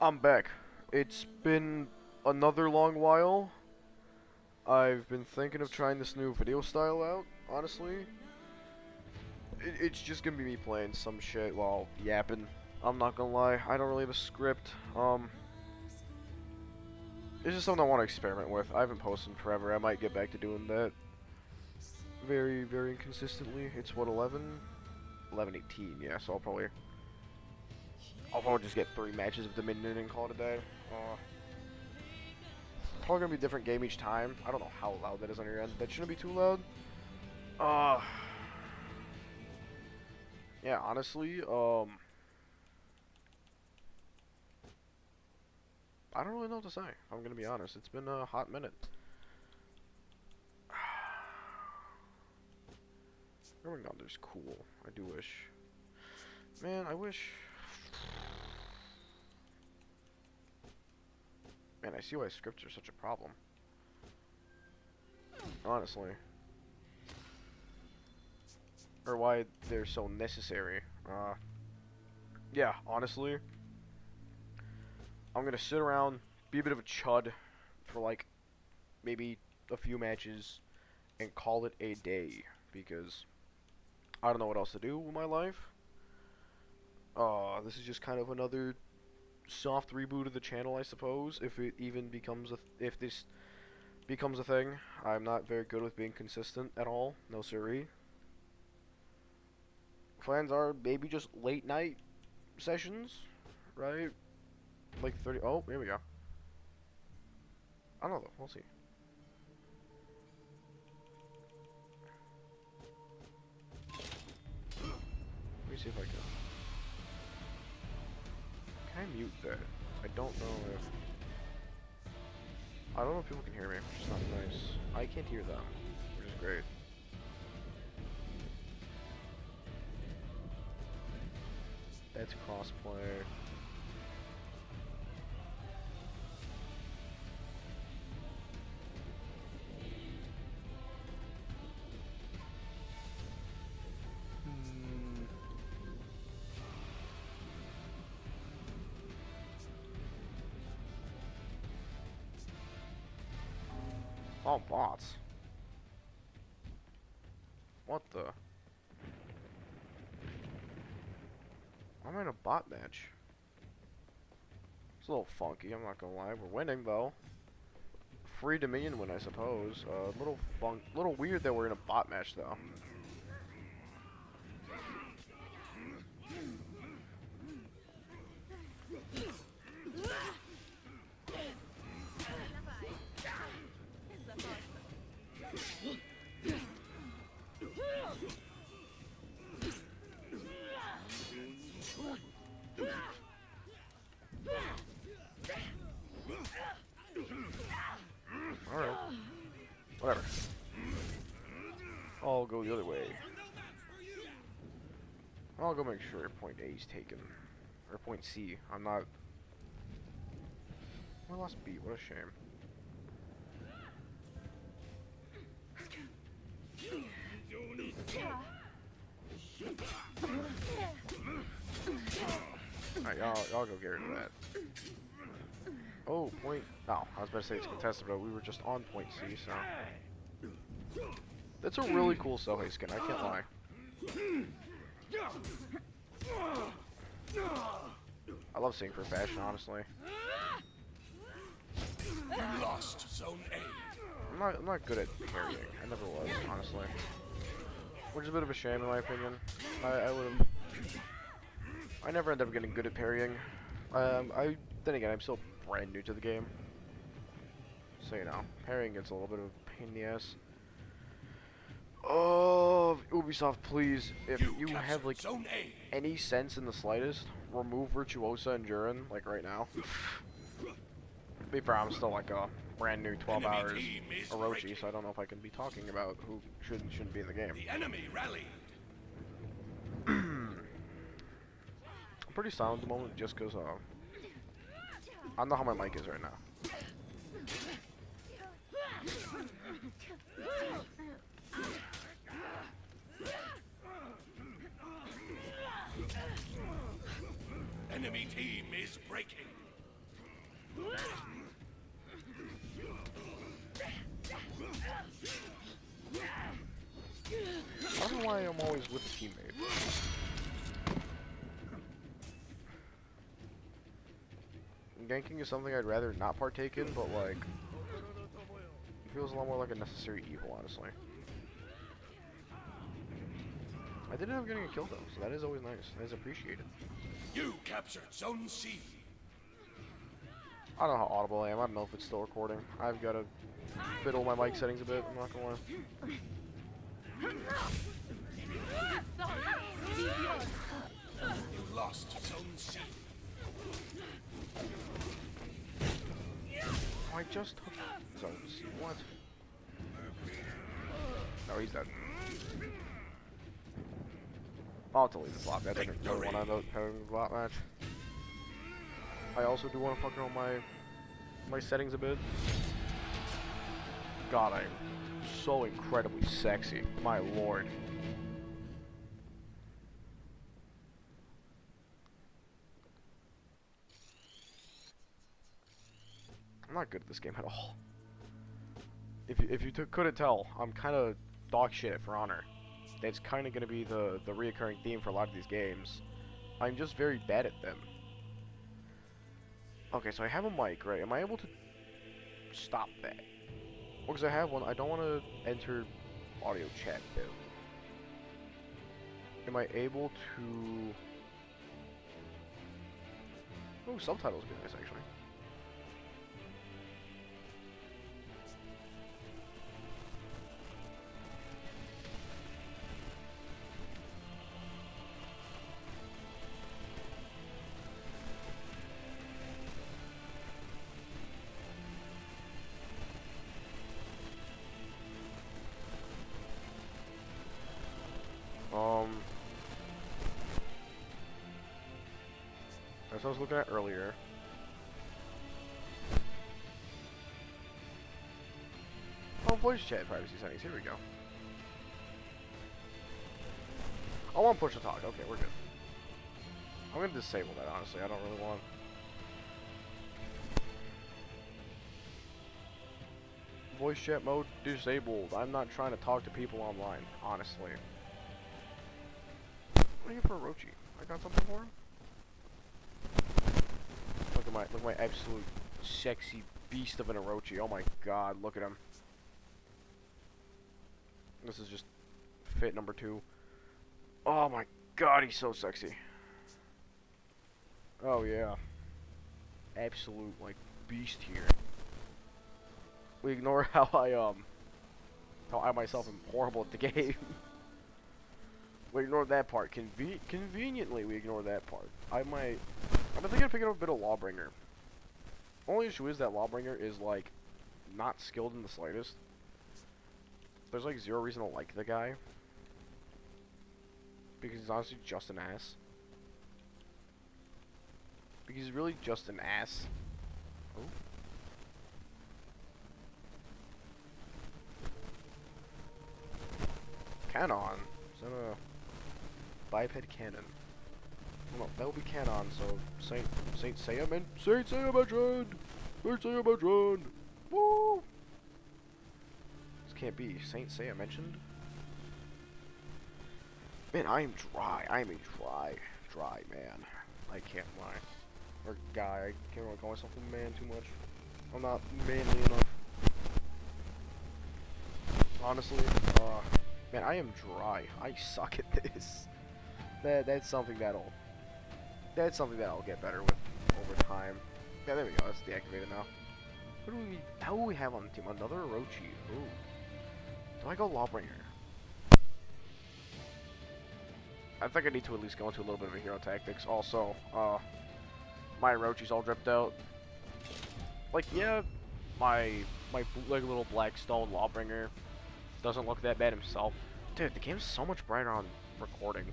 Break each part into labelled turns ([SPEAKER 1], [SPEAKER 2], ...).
[SPEAKER 1] I'm back. It's been another long while. I've been thinking of trying this new video style out, honestly. It's just gonna be me playing some shit while yapping. I'm not gonna lie, I don't really have a script. It's just something I want to experiment with. I haven't posted in forever. I might get back to doing that very, very inconsistently. It's what, 11? 11:18, yeah, so I'll probably just get 3 matches of Dominion and call it a day. Probably gonna be a different game each time. I don't know how loud that is on your end. That shouldn't be too loud. Uh, yeah, honestly, I don't really know what to say. I'm gonna be honest. It's been a hot minute. Going down there's cool. I do wish. Man, I wish. Man, I see why scripts are such a problem. Honestly. Or why they're so necessary. Yeah, honestly. I'm gonna sit around, be a bit of a chud for like maybe a few matches and call it a day because I don't know what else to do with my life. This is just kind of another soft reboot of the channel, I suppose, if it even becomes if this becomes a thing. I'm not very good with being consistent at all. No siree. Plans are maybe just late night sessions, right? Like 30. Oh, here we go. I don't know though. We'll see. Let me see if I can. Can I mute that? I don't know if. I don't know if people can hear me, which is not nice. I can't hear them, which is great. That's crossplay. Oh, bots. What the? I'm in a bot match. It's a little funky, I'm not gonna lie. We're winning though. Free Dominion win, I suppose. Little weird that we're in a bot match though. Alright. Whatever. I'll go the other way. I'll go make sure point A is taken. Or point C. I'm not... I lost B. What a shame. Alright, y'all go get rid of that. Oh, point... Oh, I was about to say it's contested, but we were just on point C, so... That's a really cool Sohei skin, I can't lie. I love seeing for fashion, honestly.
[SPEAKER 2] Lost zone A.
[SPEAKER 1] I'm not good at parrying. I never was, honestly. Which is a bit of a shame, in my opinion. I never end up getting good at parrying. Then again, I'm still brand new to the game. So, you know, parrying gets a little bit of a pain in the ass. Oh, Ubisoft, please, if you have, like, any sense in the slightest, remove Virtuosa and Jurin, like, right now. Be fair, I'm still, like, a brand new 12 hours Orochi, so I don't know if I can be talking about who should and shouldn't be in the game.
[SPEAKER 2] The enemy rallied.
[SPEAKER 1] I'm pretty silent at the moment, just because, I don't know how my mic is right now.
[SPEAKER 2] Enemy team is breaking.
[SPEAKER 1] I don't know why I'm always with a teammate. Ganking is something I'd rather not partake in, but like, it feels a lot more like a necessary evil, honestly. I did end up getting a kill though, so that is always nice. That is appreciated.
[SPEAKER 2] You captured Zone C.
[SPEAKER 1] I don't know how audible I am. I don't know if it's still recording. I've got to fiddle my mic settings a bit. I'm not gonna lie.
[SPEAKER 2] You lost Zone C.
[SPEAKER 1] Oh, I just took zones. What? No, he's dead. I'll delete the slot. I didn't really want to have a slot match. I also do want to fuck around my settings a bit. God, I'm so incredibly sexy. My lord. I'm not good at this game at all. If you couldn't tell, I'm kind of dog shit at For Honor. That's kind of going to be the reoccurring theme for a lot of these games. I'm just very bad at them. Okay, so I have a mic, right? Am I able to stop that? Well, because I have one, I don't want to enter audio chat, though. Am I able to... Oh, subtitles would be nice, actually. As I was looking at earlier. Oh, voice chat privacy settings. Here we go. I want push to talk. Okay, we're good. I'm gonna disable that, honestly. I don't really want. Voice chat mode disabled. I'm not trying to talk to people online, honestly. What are you for Orochi? I got something for him? Look at my absolute sexy beast of an Orochi. Oh my god, look at him. This is just fit number 2. Oh my god, he's so sexy. Oh yeah. Absolute like beast here. We ignore how I myself am horrible at the game. We ignore that part. Conveniently, we ignore that part. I've been thinking of picking up a bit of Lawbringer. Only issue is that Lawbringer is like not skilled in the slightest. There's like zero reason to like the guy because he's honestly just an ass. Because he's really just an ass. Oh. Canon. Is that a biped cannon? Well, no, that would be Canon. So Saint Seiya mentioned. Saint Seiya mentioned. Woo! This can't be. Saint Seiya mentioned. Man, I am dry. I am a dry man. I can't lie. Or guy. I can't really call myself a man too much. I'm not manly enough. Honestly, man, I am dry. I suck at this. That's something that'll get better with over time. Yeah, there we go. That's deactivated now. How do we have on the team? Another Orochi. Ooh. Do I go Lawbringer? I think I need to at least go into a little bit of a hero tactics. Also, my Orochi's all dripped out. Like, yeah, my bootleg little black stone Lawbringer doesn't look that bad himself. Dude, the game's so much brighter on recording.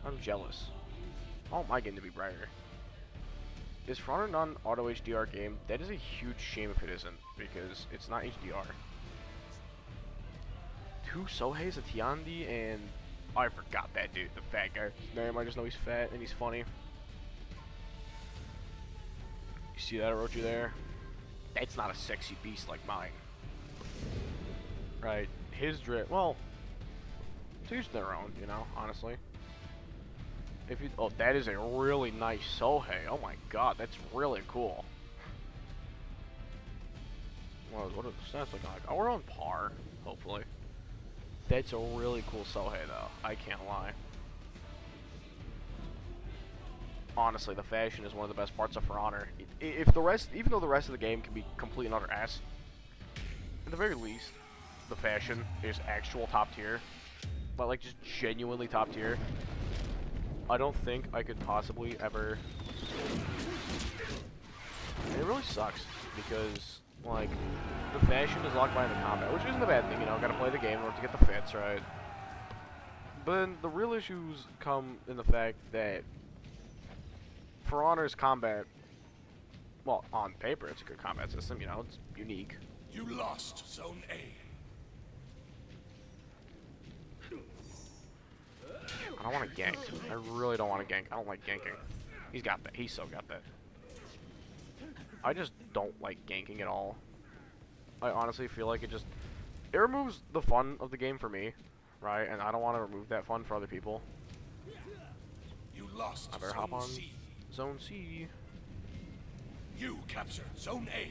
[SPEAKER 1] I'm jealous. How am I getting to be brighter? Is For Honor not an auto HDR game? That is a huge shame if it isn't, because it's not HDR. 2 Soheis, a Tiandi, and oh, I forgot that dude, the fat guy. His name, I just know he's fat and he's funny. You see that Orochi there? That's not a sexy beast like mine. Right? His drip. Well, to each their own, you know. Honestly. If you, oh, that is a really nice Sohei. Oh my god, that's really cool. What are the stats looking like? Oh, we're on par, hopefully. That's a really cool Sohei, though. I can't lie. Honestly, the fashion is one of the best parts of For Honor. If the rest, even though the rest of the game can be complete and utter ass, at the very least, the fashion is actual top tier. But like, just genuinely top tier. I don't think I could possibly ever. It really sucks because like the fashion is locked behind the combat, which isn't a bad thing, you know. Gotta play the game in order to get the fits right. But then the real issues come in the fact that For Honor's combat, well, on paper it's a good combat system, you know, it's unique.
[SPEAKER 2] You lost Zone A.
[SPEAKER 1] I don't want to gank. I really don't want to gank. I don't like ganking. He's got that. He's so got that. I just don't like ganking at all. I honestly feel like it removes the fun of the game for me, right? And I don't want to remove that fun for other people.
[SPEAKER 2] You lost
[SPEAKER 1] I better
[SPEAKER 2] Zone
[SPEAKER 1] hop on
[SPEAKER 2] C.
[SPEAKER 1] Zone C.
[SPEAKER 2] You captured Zone A.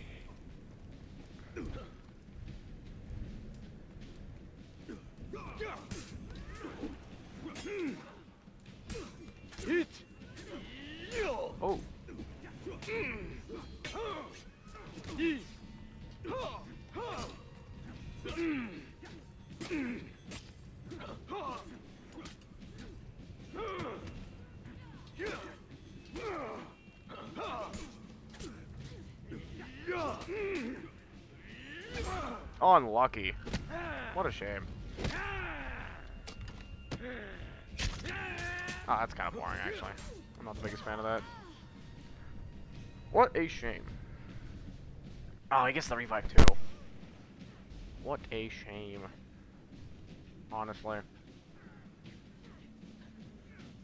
[SPEAKER 1] Oh. Unlucky. What a shame. Oh, that's kind of boring, actually. I'm not the biggest fan of that. What a shame. Oh, I guess the revive too. What a shame. Honestly.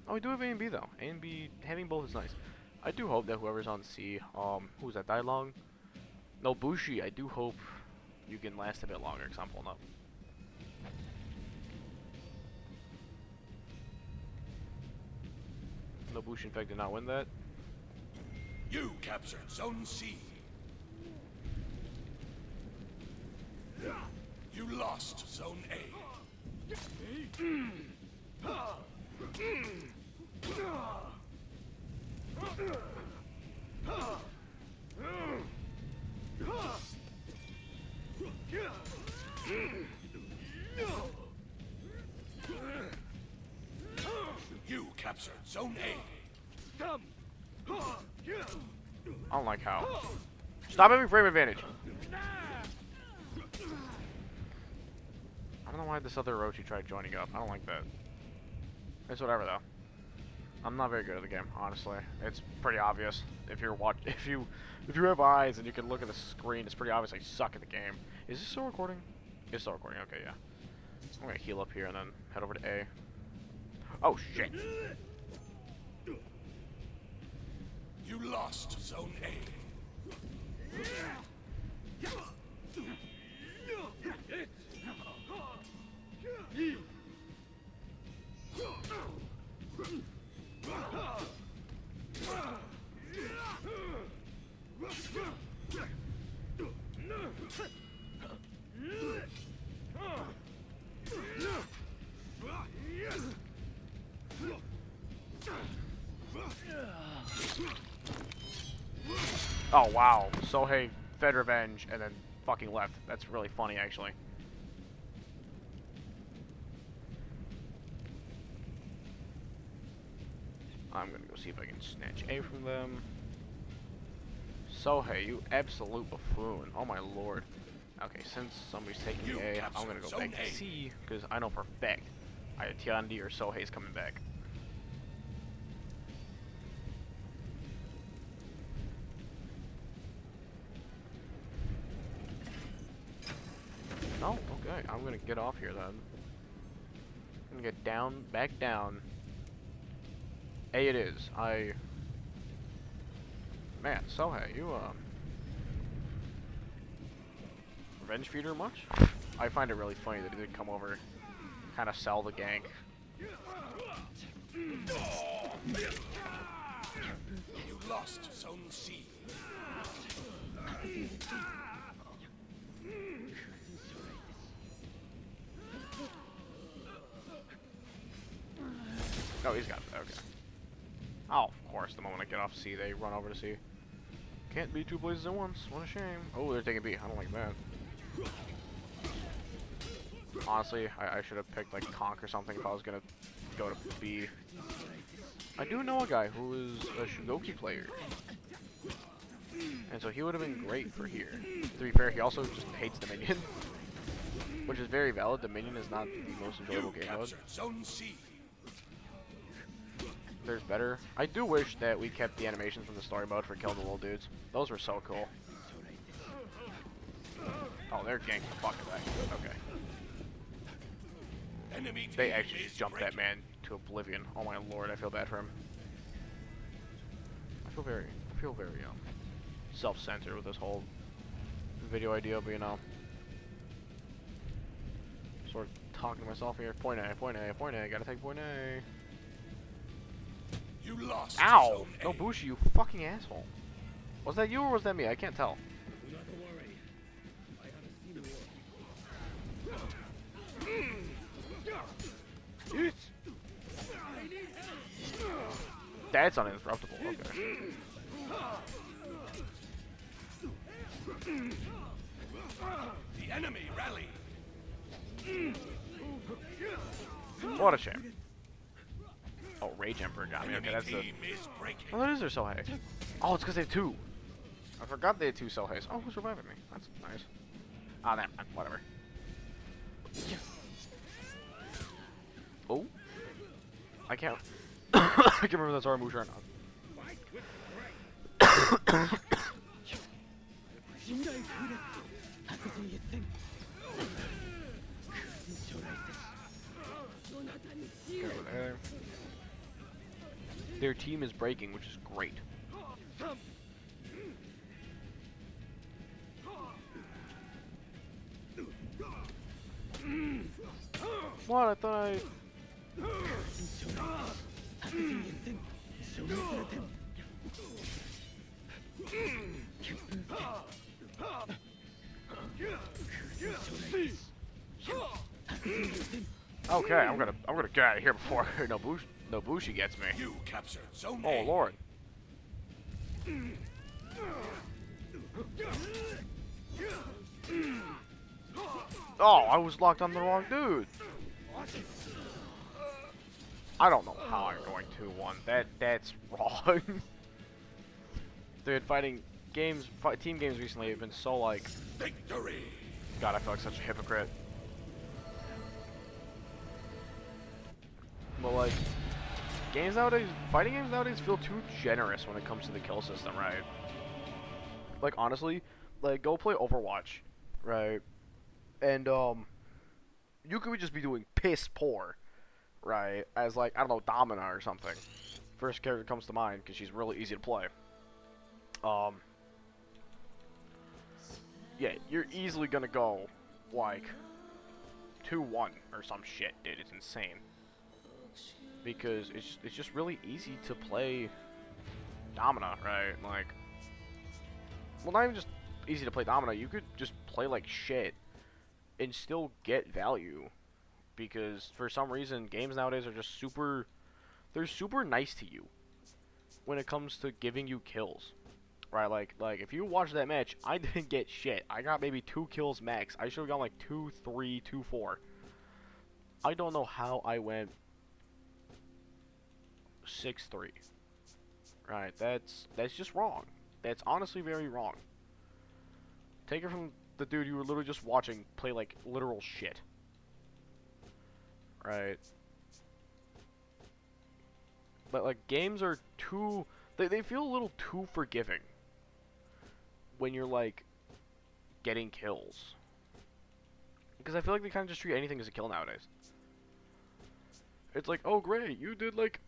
[SPEAKER 1] Oh, we do have A and B though. A and B, having both is nice. I do hope that whoever's on C, who's that, Dailong? No, Bushi, I do hope you can last a bit longer because I'm pulling up. No, Bushi in fact did not win that.
[SPEAKER 2] You captured Zone C. You lost Zone A. You captured Zone A.
[SPEAKER 1] I don't like how. Stop having frame advantage. I don't know why this other Orochi tried joining up. I don't like that. It's whatever though. I'm not very good at the game, honestly. It's pretty obvious. If you have eyes and you can look at the screen, it's pretty obvious I suck at the game. Is this still recording? It's still recording. Okay, yeah. I'm gonna heal up here and then head over to A. Oh shit.
[SPEAKER 2] You lost Zone A.
[SPEAKER 1] Oh wow. Sohei fed revenge and then fucking left. That's really funny actually. I'm gonna go see if I can snatch A from them. Sohei, you absolute buffoon. Oh my lord. Okay, since somebody's taking A, I'm gonna go back to C, because I know for a fact either Tiandi or Sohei's coming back. No, okay, I'm gonna get off here then. I'm gonna get down, back down. A it is. Man, Sohei, you, revenge feeder much? I find it really funny that he did come over, kind of sell the gank.
[SPEAKER 2] You lost Zone C.
[SPEAKER 1] No, he's got it. Okay. Oh, of course, the moment I get off C, they run over to C. Can't be two places at once. What a shame. Oh, they're taking B. I don't like that. Honestly, I should have picked, like, Conk or something if I was gonna go to B. I do know a guy who is a Shugoki player. And so he would have been great for here. To be fair, he also just hates the minion. Which is very valid. The minion is not the most enjoyable game mode.
[SPEAKER 2] Zone C.
[SPEAKER 1] There's better. I do wish that we kept the animations from the story mode for killing the little dudes. Those were so cool. Oh, they're ganking the fuck out of that. Okay.
[SPEAKER 2] Enemy
[SPEAKER 1] They
[SPEAKER 2] team
[SPEAKER 1] actually
[SPEAKER 2] is
[SPEAKER 1] just jumped that man to oblivion. Oh my lord, I feel bad for him. I feel very self-centered with this whole video idea, but you know, sort of talking to myself here. Point A, point A, point A. Gotta take point A.
[SPEAKER 2] You lost.
[SPEAKER 1] Ow!
[SPEAKER 2] Zone
[SPEAKER 1] No
[SPEAKER 2] A.
[SPEAKER 1] Bushi, you fucking asshole. Was that you or was that me? I can't tell. That's uninterruptible. Okay.
[SPEAKER 2] The enemy rally.
[SPEAKER 1] What a shame. Oh, Rage Emperor got me. Okay,
[SPEAKER 2] Enemy
[SPEAKER 1] that's the.
[SPEAKER 2] team is breaking.
[SPEAKER 1] Oh, that is their Sohei. Oh, it's because they have two. I forgot they had two Soheis. Oh, who's reviving me? That's nice. Ah, never mind. Whatever. Oh. I can't. I can't remember if that's our Musha or not. Get over there. Their team is breaking, which is great. What? I thought I... Okay, I'm gonna get out of here before Nobushi gets me.
[SPEAKER 2] You captured Zone
[SPEAKER 1] Oh
[SPEAKER 2] A.
[SPEAKER 1] lord. Oh, I was locked on the wrong dude. I don't know how I'm going 2-1. That's wrong. Dude, team games recently have been so like.
[SPEAKER 2] Victory.
[SPEAKER 1] God, I feel like such a hypocrite. But like, fighting games nowadays feel too generous when it comes to the kill system, right? Like honestly, like go play Overwatch, right? And you could just be doing piss poor, right? As like, I don't know, Domina or something. First character comes to mind because she's really easy to play. Yeah, you're easily gonna go like 2-1 or some shit, dude. It's insane. Because it's just really easy to play Domina, right? Like, well, not even just easy to play Domina. You could just play like shit and still get value. Because for some reason, games nowadays are just they're super nice to you when it comes to giving you kills. Right, like if you watch that match, I didn't get shit. I got maybe 2 kills max. I should have gone like 2, 3, 2, 4. I don't know how I went 6-3. Right, that's just wrong. That's honestly very wrong. Take it from the dude you were literally just watching play like literal shit. Right. But like games are too they feel a little too forgiving when you're like getting kills. Because I feel like they kind of just treat anything as a kill nowadays. It's like, oh great, you did like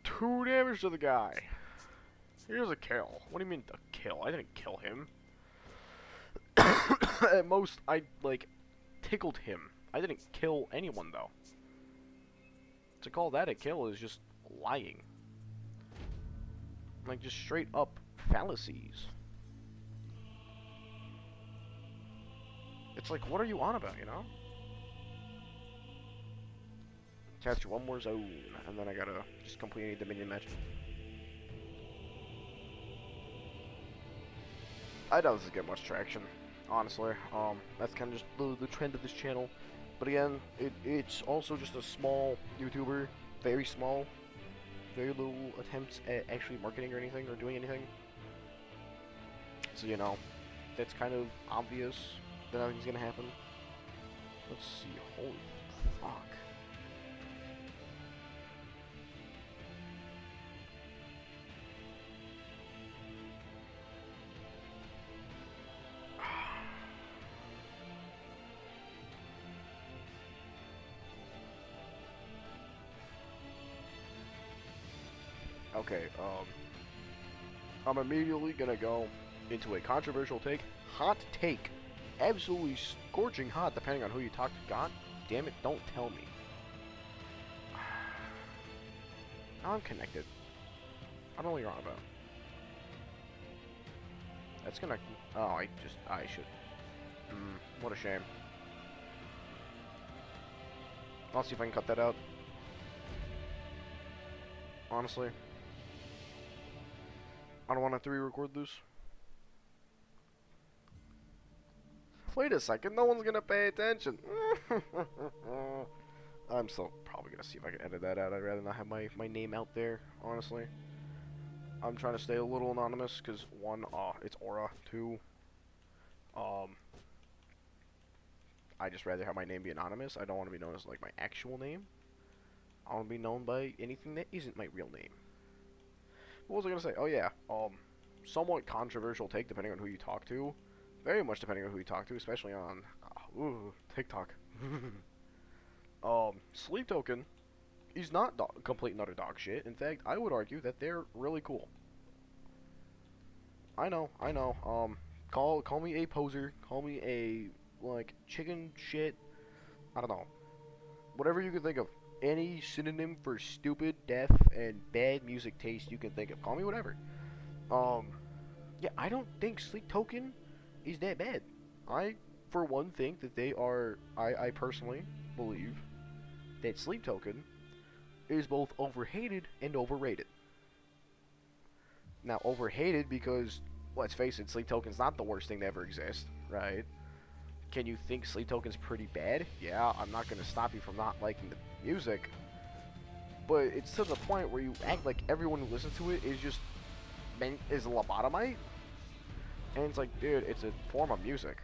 [SPEAKER 1] 2 damage to the guy. Here's a kill. What do you mean a kill? I didn't kill him. At most, I, like, tickled him. I didn't kill anyone, though. To call that a kill is just lying. Like, just straight up fallacies. It's like, what are you on about, you know? Capture one more zone, and then I gotta just complete any Dominion match. I doubt this is getting much traction, honestly. That's kind of just the trend of this channel. But again, it's also just a small YouTuber, very small, very little attempts at actually marketing or anything, or doing anything. So, you know, that's kind of obvious that nothing's gonna happen. Let's see, holy fuck. Okay, I'm immediately gonna go into a controversial take. Hot take. Absolutely scorching hot, depending on who you talk to. God damn it, don't tell me. Now I'm connected. I don't know what you're on about. That's gonna... Oh, I should... what a shame. I'll see if I can cut that out. Honestly. I don't want to have to re-record this. Wait a second, no one's gonna pay attention. I'm still probably gonna see if I can edit that out. I'd rather not have my name out there, honestly. I'm trying to stay a little anonymous, because one, it's Aura. Two, I just rather have my name be anonymous. I don't want to be known as, like, my actual name. I want to be known by anything that isn't my real name. What was I gonna say? Oh yeah, somewhat controversial take depending on who you talk to. Very much depending on who you talk to, especially on TikTok. Sleep Token is not complete and utter dog shit. In fact, I would argue that they're really cool. I know. Call me a poser, call me a, like, chicken shit. I don't know. Whatever you can think of. Any synonym for stupid, deaf, and bad music taste you can think of. Call me whatever. Yeah, I don't think Sleep Token is that bad. I, for one, think that they are... I personally believe that Sleep Token is both overhated and overrated. Now, overhated because, let's face it, Sleep Token's not the worst thing to ever exist, right? Can you think Sleep Token's pretty bad? Yeah, I'm not going to stop you from not liking the music. But it's to the point where you act like everyone who listens to it is just... is a lobotomite? And it's like, dude, it's a form of music.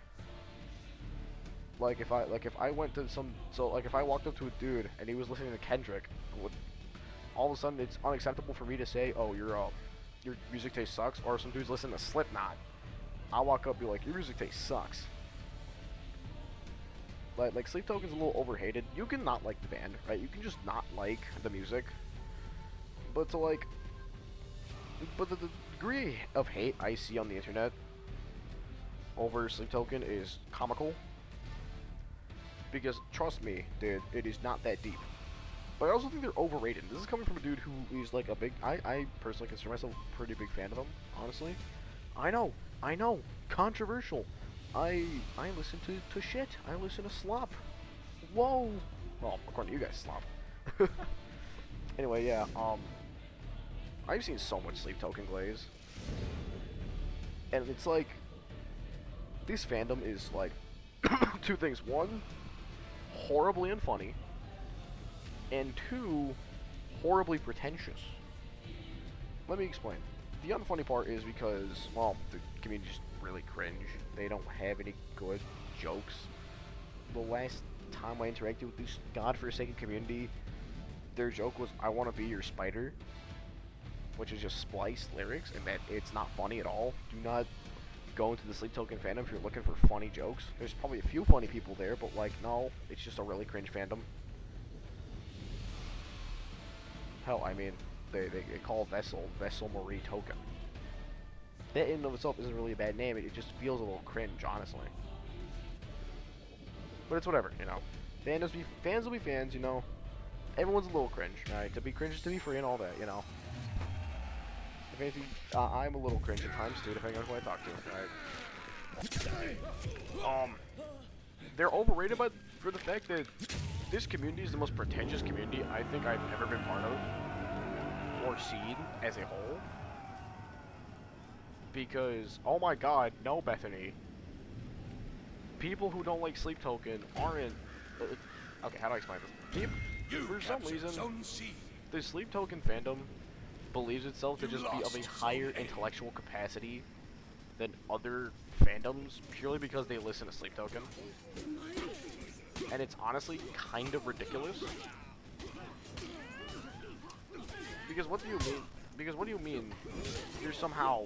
[SPEAKER 1] Like, if I went to some... So, like, if I walked up to a dude and he was listening to Kendrick, all of a sudden it's unacceptable for me to say, oh, your music taste sucks. Or some dude's listening to Slipknot. I'll walk up and be like, your music taste sucks. Like, Sleep Token's a little overhated. You can not like the band, right? You can just not like the music. But to, like... But the degree of hate I see on the internet over Sleep Token is comical. Because, trust me, dude, it is not that deep. But I also think they're overrated. This is coming from a dude who is, like, a big... I personally consider myself a pretty big fan of them, honestly. I know, controversial. I listen to shit. I listen to slop. Whoa. Well, according to you guys, slop. Anyway, yeah, I've seen so much Sleep Token glaze. And it's like, this fandom is like, two things. One, horribly unfunny. And two, horribly pretentious. Let me explain. The unfunny part is because, well, the community just really cringe. They don't have any good jokes. The last time I interacted with this godforsaken community, their joke was, I want to be your spider. Which is just spliced lyrics, and that it's not funny at all. Do not go into the Sleep Token fandom if you're looking for funny jokes. There's probably a few funny people there, but, like, no, it's just a really cringe fandom. Hell, I mean, they call Vessel Marie Token. that in and of itself isn't really a bad name. It just feels a little cringe, honestly. But it's whatever, you know. Fans will be fans, you know. Everyone's a little cringe, right? To be cringe is to be free and all that, you know. If anything, I'm a little cringe at times too, depending on who I talk to, right? They're overrated, but for the fact that this community is the most pretentious community I think I've ever been part of or seen as a whole. Because, oh my god, no, Bethany. People who don't like Sleep Token aren't... okay, how do I explain this? For some reason, the Sleep Token fandom believes itself to just be of a higher intellectual capacity than other fandoms purely because they listen to Sleep Token. And it's honestly kind of ridiculous. Because what do you mean? Because what do you mean you're somehow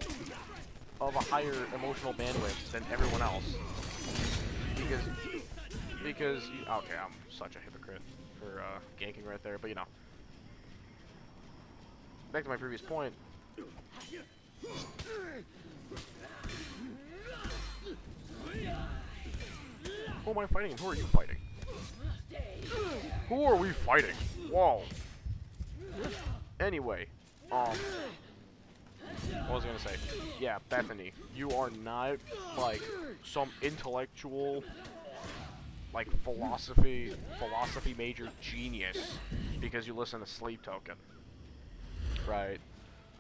[SPEAKER 1] of a higher emotional bandwidth than everyone else? Because okay, I'm such a hypocrite for ganking right there, but you know. Back to my previous point. Who am I fighting and who are you fighting? Who are we fighting? Whoa. Anyway, what was I gonna say? Yeah, Bethany, you are not like some intellectual, like philosophy major genius because you listen to Sleep Token, right?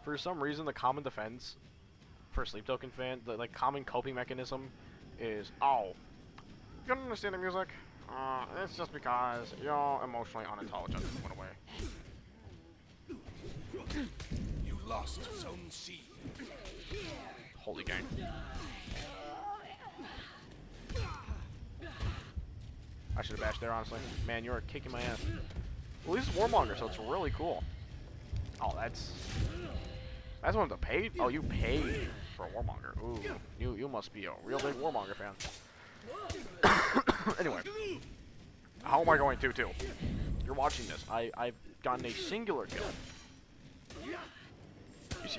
[SPEAKER 1] For some reason, the common defense for Sleep Token fan, the like common coping mechanism, is you don't understand the music. It's just because you're emotionally unintelligent. Went away.
[SPEAKER 2] You lost Zone C.
[SPEAKER 1] Holy gang. I should have bashed there, honestly. Man, you are kicking my ass. Well, this is Warmonger, so it's really cool. Oh, that's one of the paid. Oh, you paid for a Warmonger. Ooh, you must be a real big Warmonger fan. Anyway, how am I going to too? You're watching this. I've gotten a singular kill.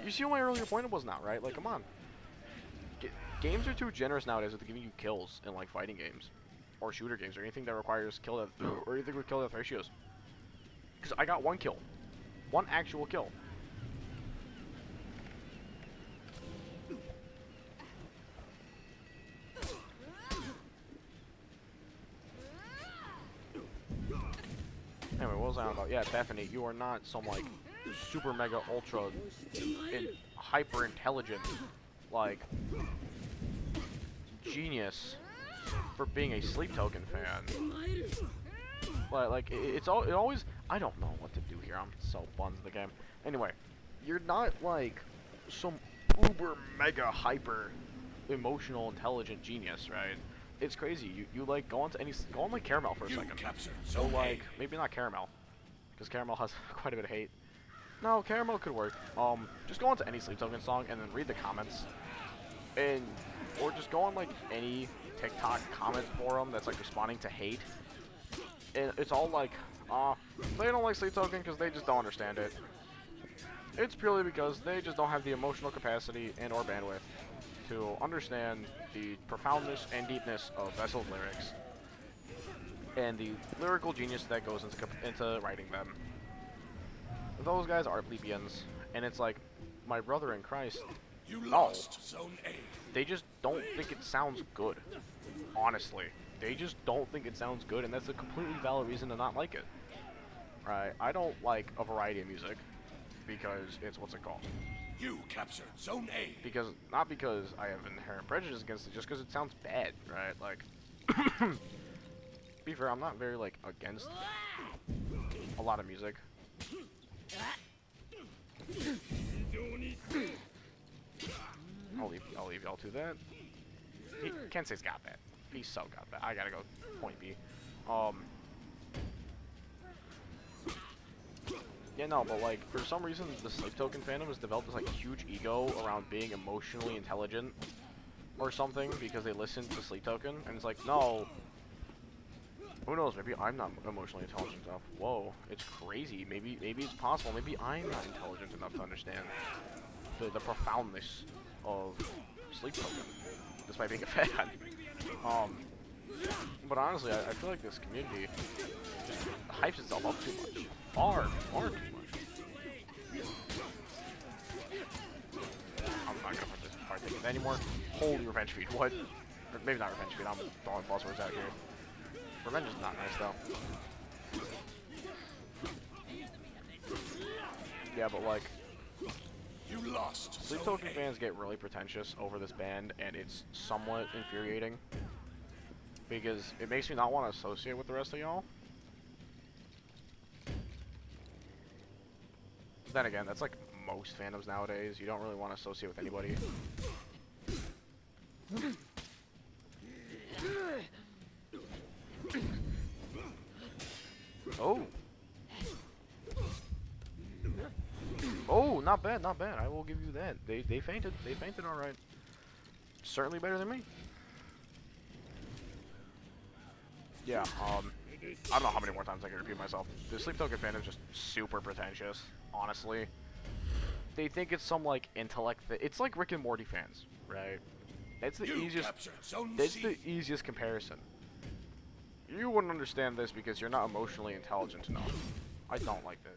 [SPEAKER 1] You see what my earlier point was now, right? Like, come on. Games are too generous nowadays with giving you kills in like fighting games, or shooter games, or anything that requires kill death, or anything with kill death ratios. Because I got one kill, one actual kill. Anyway, what was I on about? Yeah, Bethany, you are not some like super mega ultra hyper intelligent like genius for being a Sleep Token fan. Like it always, I don't know what to do here. I'm so buns in the game. Anyway, you're not like some uber mega hyper emotional intelligent genius, right? It's crazy. You like go on like Caramel for a second. So like maybe not Caramel, because Caramel has quite a bit of hate. No, Caramel could work. Just go on to any Sleep Token song and then read the comments, or just go on like any TikTok comment forum that's like responding to hate, and it's all like, they don't like Sleep Token because they just don't understand it. It's purely because they just don't have the emotional capacity and or bandwidth to understand the profoundness and deepness of Vessel's lyrics and the lyrical genius that goes into writing them. Those guys are plebeians, and it's like, my brother in Christ,
[SPEAKER 2] You lost Zone A.
[SPEAKER 1] they just don't think it sounds good. Honestly, they just don't think it sounds good, and that's a completely valid reason to not like it. Right? I don't like a variety of music because it's what's it called?
[SPEAKER 2] You captured Zone A.
[SPEAKER 1] Not because I have inherent prejudice against it, just because it sounds bad, right? Like, be fair, I'm not very like against a lot of music. I'll leave y'all to that. Kensei's got that. He's so got that. I gotta go point B. Yeah, no, but like, for some reason, the Sleep Token fandom has developed this like huge ego around being emotionally intelligent or something because they listen to Sleep Token, and it's like, no. Who knows? Maybe I'm not emotionally intelligent enough. Whoa, it's crazy. Maybe it's possible. Maybe I'm not intelligent enough to understand the profoundness of Sleep Token, despite being a fan. But honestly, I feel like this community just hypes itself up too much. Far too much. I'm not gonna put this part thing in anymore. Holy revenge feed, what? Or maybe not revenge feed, I'm throwing buzzwords out here. Revenge is not nice though. Yeah, but like,
[SPEAKER 2] You lost.
[SPEAKER 1] Sleep Token fans get really pretentious over this band, and it's somewhat infuriating. Because it makes me not want to associate with the rest of y'all. Then again, that's like most fandoms nowadays. You don't really want to associate with anybody. Oh. Oh, not bad, not bad. I will give you that. They fainted. They fainted all right. Certainly better than me. Yeah, I don't know how many more times I can repeat myself. The Sleep Token fan is just super pretentious, honestly. They think it's some, like, intellect it's like Rick and Morty fans, right? It's the easiest comparison. You wouldn't understand this because you're not emotionally intelligent enough. I don't like that.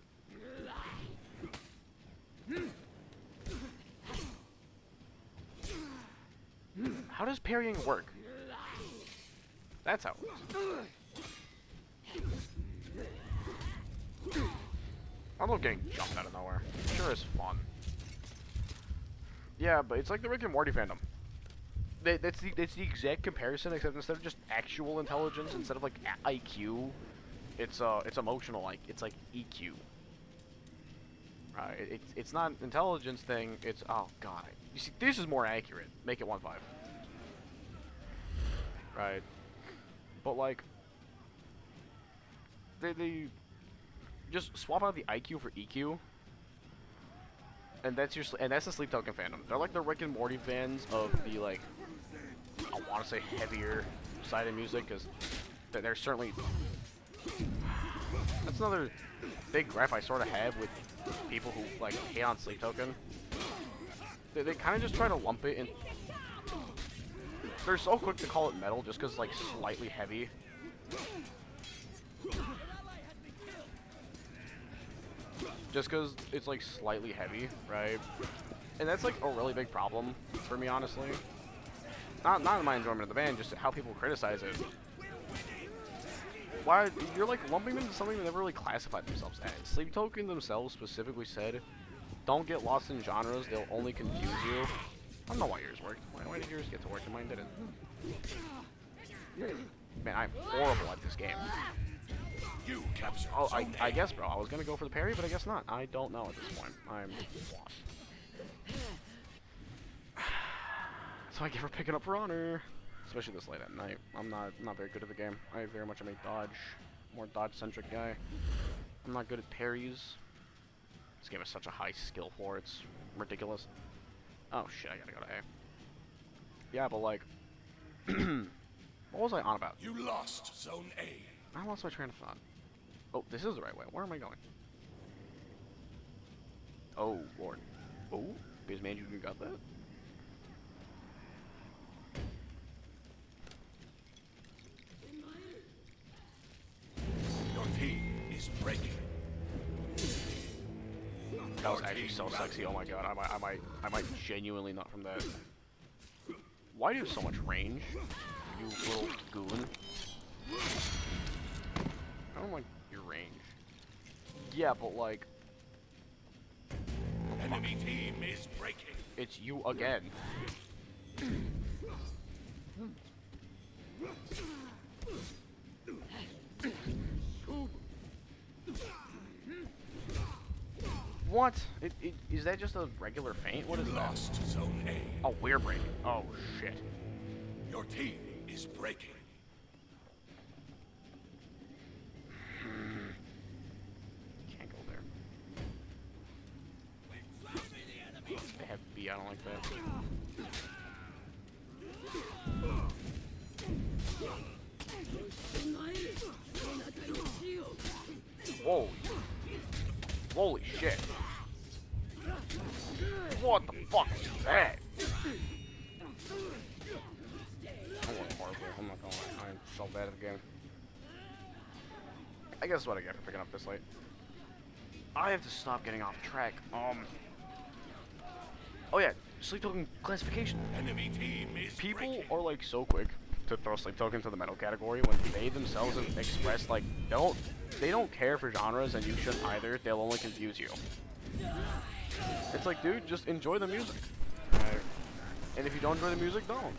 [SPEAKER 1] How does parrying work? That's how it works. I love getting jumped out of nowhere. Sure is fun. Yeah, but it's like the Rick and Morty fandom. That's the exact comparison, except instead of just actual intelligence, instead of like IQ, it's emotional, like it's like EQ. It's not an intelligence thing. It's, oh god. You see, this is more accurate. Make it 1-5. Right. But like, they just swap out the IQ for EQ, and that's the Sleep Token fandom. They're like the Rick and Morty fans of the, like, I want to say heavier side of music, because they're certainly. That's another big gripe I sort of have with people who like hate on Sleep Token. They kind of just try to lump it in. They're so quick to call it metal just because it's like slightly heavy. Just because it's like slightly heavy, right? And that's like a really big problem for me, honestly. Not in my enjoyment of the band, just how people criticize it. Why you're like lumping them into something they never really classified themselves as. Sleep Token themselves specifically said, "Don't get lost in genres; they'll only confuse you." I don't know why yours worked. Why did yours get to work and mine didn't? Man, I'm horrible at this game.
[SPEAKER 2] You captured.
[SPEAKER 1] Oh, I guess, bro. I was gonna go for the parry, but I guess not. I don't know at this point. I'm lost. So I give her picking up for honor, especially this late at night. I'm not very good at the game. I very much am a more dodge-centric guy. I'm not good at parries. This game is such a high skill floor. It's ridiculous. Oh shit! I gotta go to A. Yeah, but like, what was I on about?
[SPEAKER 2] You lost Zone A.
[SPEAKER 1] I lost my train of thought. Oh, this is the right way. Where am I going? Oh, Lord. Oh, because man, you got that?
[SPEAKER 2] Your team is breaking.
[SPEAKER 1] That was actually so sexy. Oh my god, I might genuinely nut from that. Why do you have so much range, you little goon? I don't like your range. Yeah, but like,
[SPEAKER 2] Enemy team is breaking.
[SPEAKER 1] it's you again. What? Is that just a regular feint? What is that?
[SPEAKER 2] Lost Zone A.
[SPEAKER 1] Oh, we're breaking. Oh, shit.
[SPEAKER 2] Your team is breaking.
[SPEAKER 1] Can't go there. They have B, I don't like that. Whoa. Holy shit. What the fuck is that? I look horrible. I'm not gonna lie. I'm so bad at the game. I guess that's what I get for picking up this late. I have to stop getting off track. Oh yeah, sleep token classification.
[SPEAKER 2] Enemy team is
[SPEAKER 1] People
[SPEAKER 2] breaking.
[SPEAKER 1] are like so quick to throw sleep token to the metal category when they themselves have expressed like they don't care for genres and you shouldn't either. They'll only confuse you. It's like, dude, just enjoy the music. Right. And if you don't enjoy the music, don't.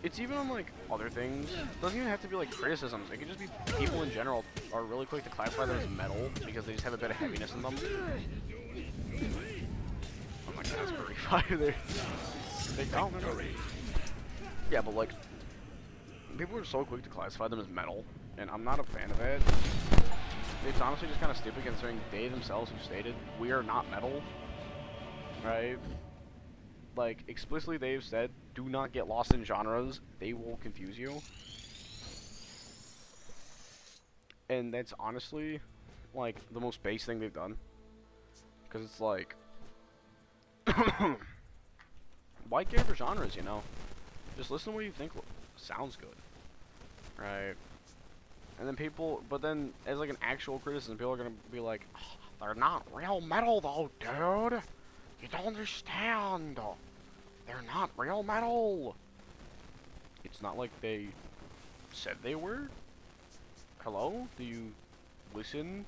[SPEAKER 1] It's even on like other things. It doesn't even have to be like criticisms. It could just be people in general are really quick to classify them as metal because they just have a bit of heaviness in them. Oh my god, that's pretty fire there. They don't. Yeah, but like people are so quick to classify them as metal, and I'm not a fan of it. It's honestly just kind of stupid considering they themselves have stated we are not metal, right? Like explicitly they've said do not get lost in genres, they will confuse you. And that's honestly like the most base thing they've done, because it's like why care for genres, you know? Just listen to what you think sounds good, right? And then people, but then as like an actual criticism, people are gonna be like, oh, they're not real metal though, dude. You don't understand. They're not real metal. It's not like they said they were. Hello? Do you listen?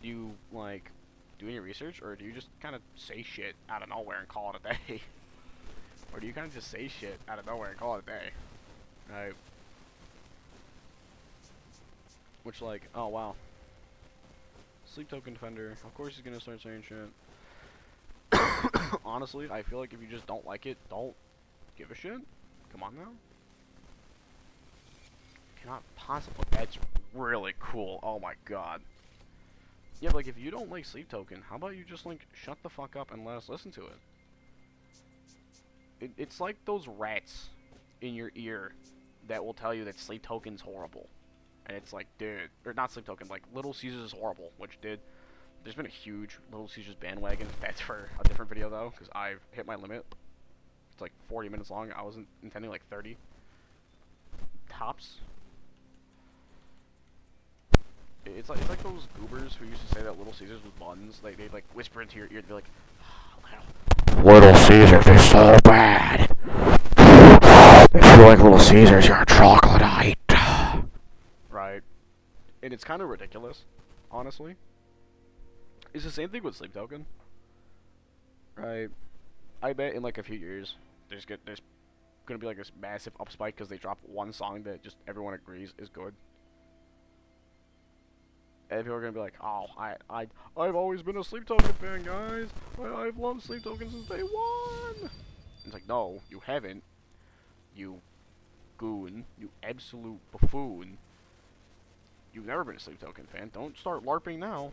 [SPEAKER 1] Do you like do any research, or do you just kind of say shit out of nowhere and call it a day? Or do you kind of just say shit out of nowhere and call it a day? Right? Which, like, oh wow. Sleep token defender. Of course he's gonna start saying shit. Honestly, I feel like if you just don't like it, don't give a shit. Come on now. Cannot possibly. That's really cool. Oh my god. Yeah, but like if you don't like sleep token, how about you just like shut the fuck up and let us listen to it? It's like those rats in your ear that will tell you that sleep token's horrible. And it's like, dude, or not sleep token, like Little Caesars is horrible, which did. There's been a huge Little Caesars bandwagon. That's for a different video though, because I've hit my limit. It's like 40 minutes long. I wasn't intending like 30 tops. It's like those goobers who used to say that Little Caesars was buns. Like they'd like whisper into your ear, they'd be like, oh, Little Caesars is so bad. If you like Little Caesars, you're a troglodyte. Right. And it's kind of ridiculous, honestly. It's the same thing with Sleep Token. Right. I bet in like a few years, there's gonna be like this massive up spike because they dropped one song that just everyone agrees is good. And people are gonna be like, oh, I've always been a Sleep Token fan, guys. I've loved Sleep Token since day one. It's like, no, you haven't. You goon. You absolute buffoon. You've never been a Sleep Token fan. Don't start LARPing now.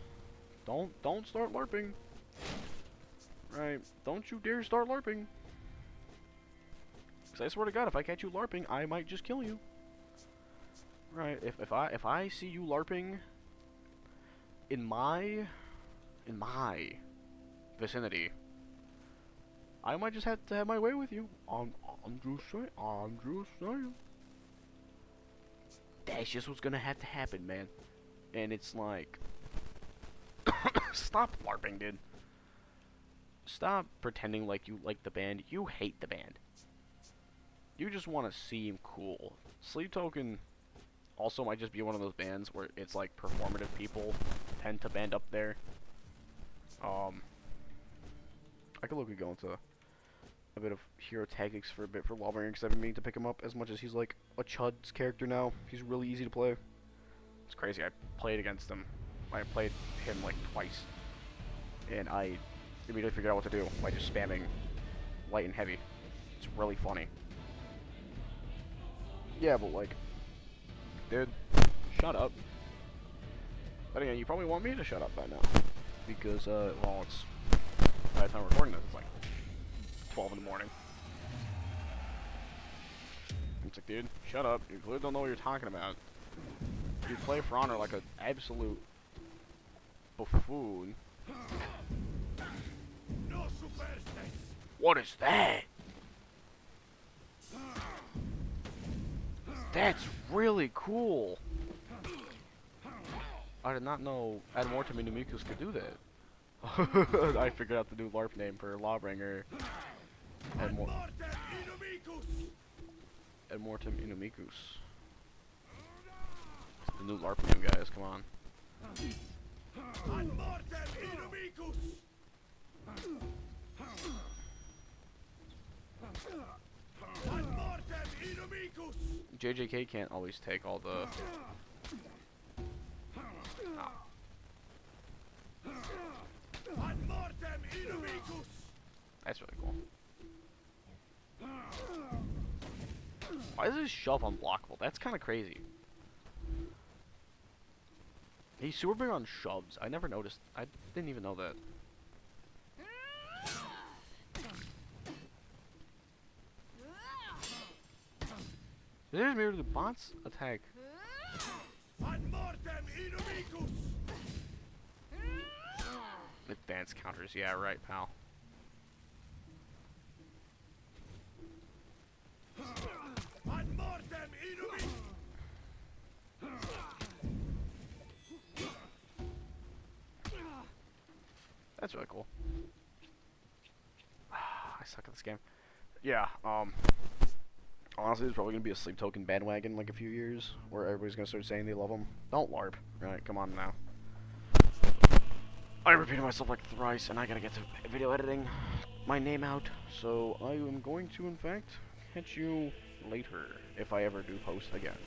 [SPEAKER 1] Don't start LARPing. Right? Don't you dare start LARPing. Cause I swear to God, if I catch you LARPing, I might just kill you. Right? If I see you LARPing in my vicinity, I might just have to have my way with you. I'm just saying. That's just what's gonna have to happen, man. And it's like, stop LARPing, dude. Stop pretending like you like the band. You hate the band. You just want to seem cool. Sleep Token also might just be one of those bands where it's like performative people tend to band up there. I could look at go into a bit of hero tactics for a bit for Wolverine because I've been meaning to pick him up as much as he's like a Chud's character now. He's really easy to play. It's crazy. I played against him. I played him like twice, and I immediately figured out what to do by just spamming light and heavy. It's really funny. Yeah, but like, dude, shut up. But again, you probably want me to shut up by now, because well, it's by the time we're recording this, it's like 12 in the morning. It's like, dude, shut up. You clearly don't know what you're talking about. You play For Honor like an absolute buffoon. What is that? That's really cool. I did not know Ad Mortem Inumicus could do that. I figured out the new LARP name for Lawbringer. Ad Mortem Inumicus. It's the new LARP name, guys. Come on. JJK can't always take all the... That's really cool. Why is his shove unblockable? That's kind of crazy. He's super big on shoves. I never noticed. I didn't even know that. There's mirror to the bots attack. Advanced counters, yeah, right, pal. That's really cool. I suck at this game. Yeah, honestly, there's probably gonna be a sleep token bandwagon in like a few years, where everybody's gonna start saying they love them. Don't LARP, right? Come on now. I repeated myself like thrice, and I gotta get to video editing my name out. So I am going to, in fact, catch you later if I ever do post again.